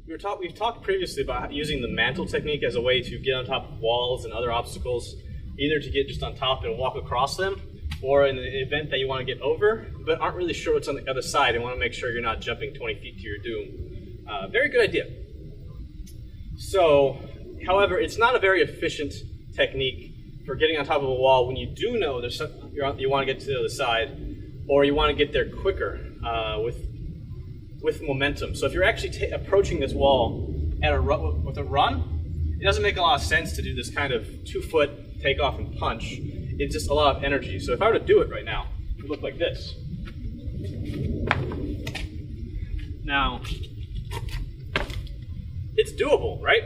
We've talked previously about using the mantle technique as a way to get on top of walls and other obstacles, either to get just on top and walk across them, or in the event that you want to get over, but aren't really sure what's on the other side and want to make sure you're not jumping 20 feet to your doom. Very good idea. So, however, it's not a very efficient technique for getting on top of a wall when you do know there's you want to get to the other side, or you want to get there quicker with momentum. So if you're actually approaching this wall with a run, it doesn't make a lot of sense to do this kind of 2-foot takeoff and punch. It's just a lot of energy. So if I were to do it right now, it would look like this. Now, it's doable, right?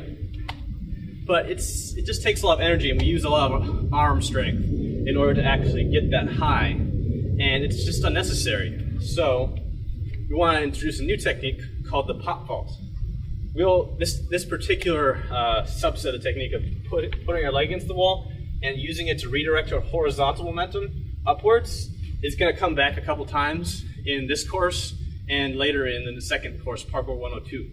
But it just takes a lot of energy, and we use a lot of arm strength in order to actually get that high, and it's just unnecessary. So we want to introduce a new technique called the pop vault. This particular subset of the technique of putting our leg against the wall and using it to redirect our horizontal momentum upwards is going to come back a couple times in this course and later in the second course, Parkour 102.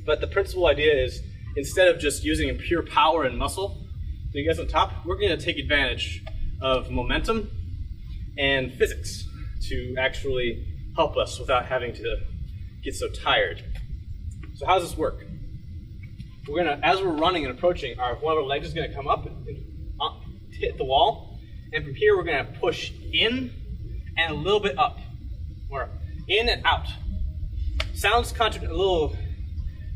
But the principal idea is, instead of just using pure power and muscle to get on top, we're going to take advantage of momentum and physics to actually help us without having to get so tired. So how does this work? We're going to, as we're running and approaching, one of our legs is going to come up and hit the wall, and from here we're going to push in and a little bit up, or in and out. Sounds a little,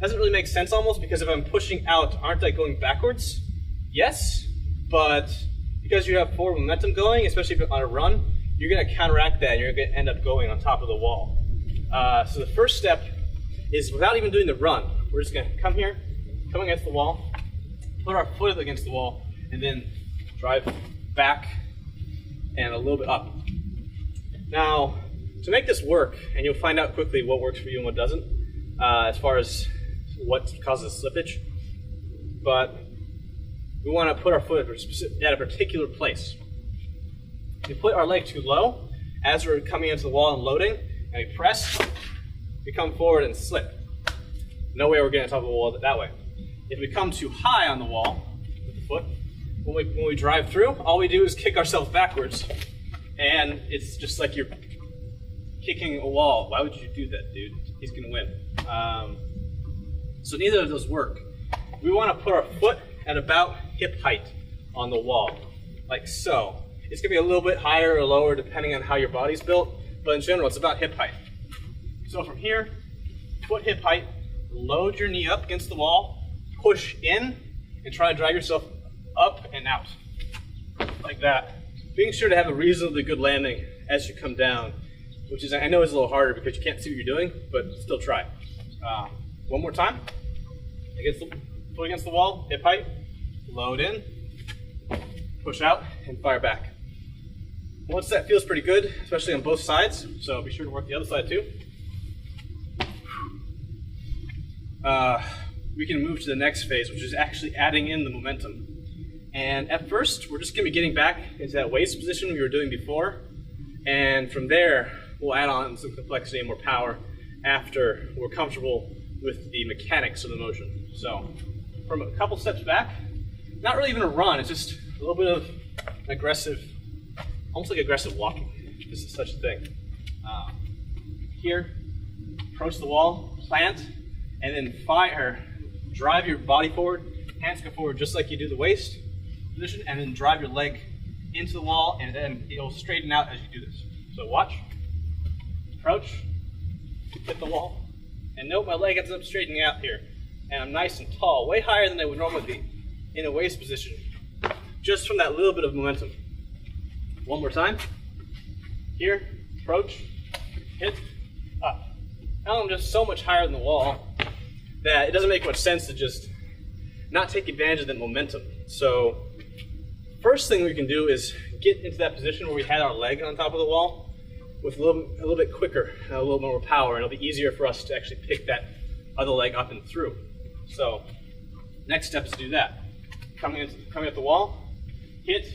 doesn't really make sense almost, because if I'm pushing out, aren't I going backwards? Yes, but because you have forward momentum going, especially if you're on a run, you're going to counteract that and you're going to end up going on top of the wall. So the first step is, without even doing the run, we're just going to come here, come against the wall, put our foot against the wall, and then drive back and a little bit up. Now, to make this work, and you'll find out quickly what works for you and what doesn't, as far as what causes slippage, but we want to put our foot at a particular place. If we put our leg too low, as we're coming into the wall and loading, and we press, we come forward and slip. No way we're getting on top of the wall that way. If we come too high on the wall with the foot, when we drive through, all we do is kick ourselves backwards, and it's just like you're kicking a wall. Why would you do that, dude? He's going to win. So neither of those work. We want to put our foot at about hip height on the wall, like so. It's going to be a little bit higher or lower depending on how your body's built, but in general, it's about hip height. So from here, foot hip height, load your knee up against the wall, push in, and try to drag yourself up and out, like that. Being sure to have a reasonably good landing as you come down, which is, I know is a little harder because you can't see what you're doing, but still try. One more time. Foot against the wall, hip height, load in, push out, and fire back. Once that feels pretty good, especially on both sides, so be sure to work the other side too. We can move to the next phase, which is actually adding in the momentum. And at first, we're just going to be getting back into that waist position we were doing before, and from there, we'll add on some complexity and more power after we're comfortable with the mechanics of the motion. So, from a couple steps back, not really even a run, it's just a little bit of aggressive, almost like aggressive walking, if this is such a thing. Here, approach the wall, plant, and then fire, drive your body forward, hands go forward just like you do the waist position, and then drive your leg into the wall, and then it'll straighten out as you do this. So watch, approach, hit the wall, and note my leg ends up straightening out here, and I'm nice and tall, way higher than I would normally be in a waist position, just from that little bit of momentum. One more time. Here, approach, hit, up. Now I'm just so much higher than the wall that it doesn't make much sense to just not take advantage of that momentum. So first thing we can do is get into that position where we had our leg on top of the wall with a little bit quicker and a little more power, and it'll be easier for us to actually pick that other leg up and through. So next step is to do that. Coming at the wall, hit,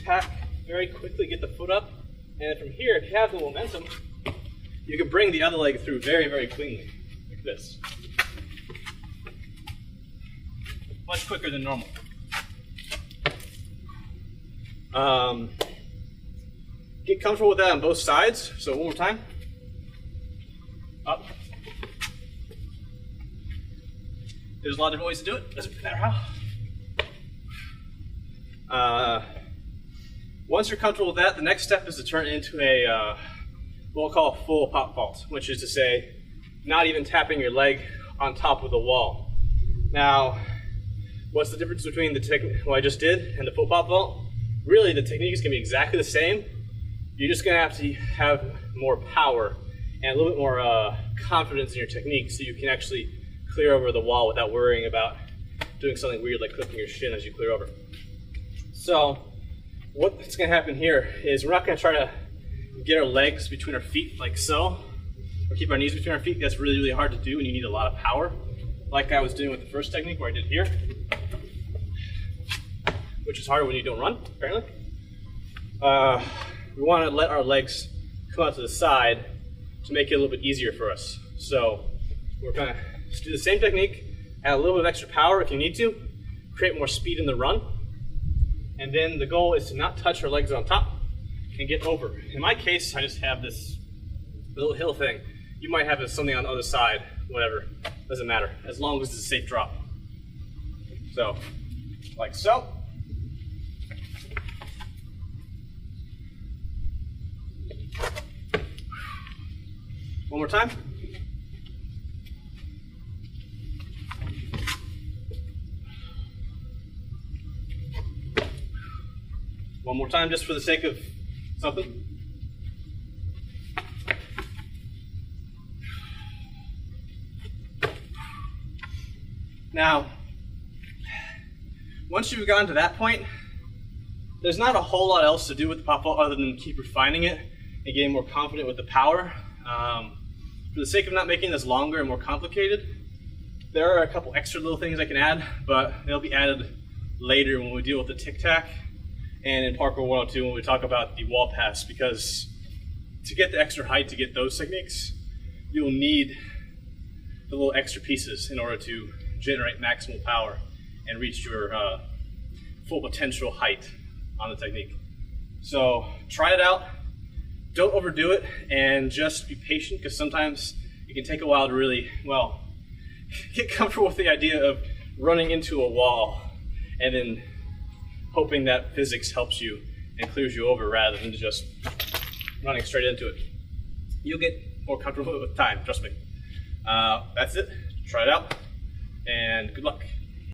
tap, very quickly get the foot up, and from here, if you have the momentum, you can bring the other leg through very, very cleanly. like this. Much quicker than normal. Get comfortable with that on both sides. So one more time. Up. There's a lot of different ways to do it. Doesn't matter how. Once you're comfortable with that, the next step is to turn it into a what we'll call a full pop vault, which is to say, not even tapping your leg on top of the wall. Now, what's the difference between the technique what I just did and the full pop vault? Really, the technique is going to be exactly the same. You're just going to have more power and a little bit more confidence in your technique so you can actually clear over the wall without worrying about doing something weird like clipping your shin as you clear over. So what's going to happen here is we're not going to try to get our legs between our feet like so, or keep our knees between our feet. That's really, really hard to do and you need a lot of power, like I was doing with the first technique where I did here, which is harder when you don't run, apparently. We want to let our legs come out to the side to make it a little bit easier for us. So we're going to do the same technique, add a little bit of extra power if you need to, create more speed in the run, and then the goal is to not touch our legs on top and get over. In my case, I just have this little hill thing. You might have something on the other side, whatever, doesn't matter, as long as it's a safe drop. So, like so. One more time. One more time just for the sake of something. Now, once you've gotten to that point, there's not a whole lot else to do with the pop vault other than keep refining it and getting more confident with the power. For the sake of not making this longer and more complicated, there are a couple extra little things I can add, but they'll be added later when we deal with the tic-tac and in Parkour 102 when we talk about the wall pass, because to get the extra height to get those techniques, you'll need the little extra pieces in order to generate maximal power and reach your full potential height on the technique. So try it out. Don't overdo it and just be patient, because sometimes it can take a while to really, well, get comfortable with the idea of running into a wall and then hoping that physics helps you and clears you over rather than just running straight into it. You'll get more comfortable with time, trust me. That's it. Try it out and good luck.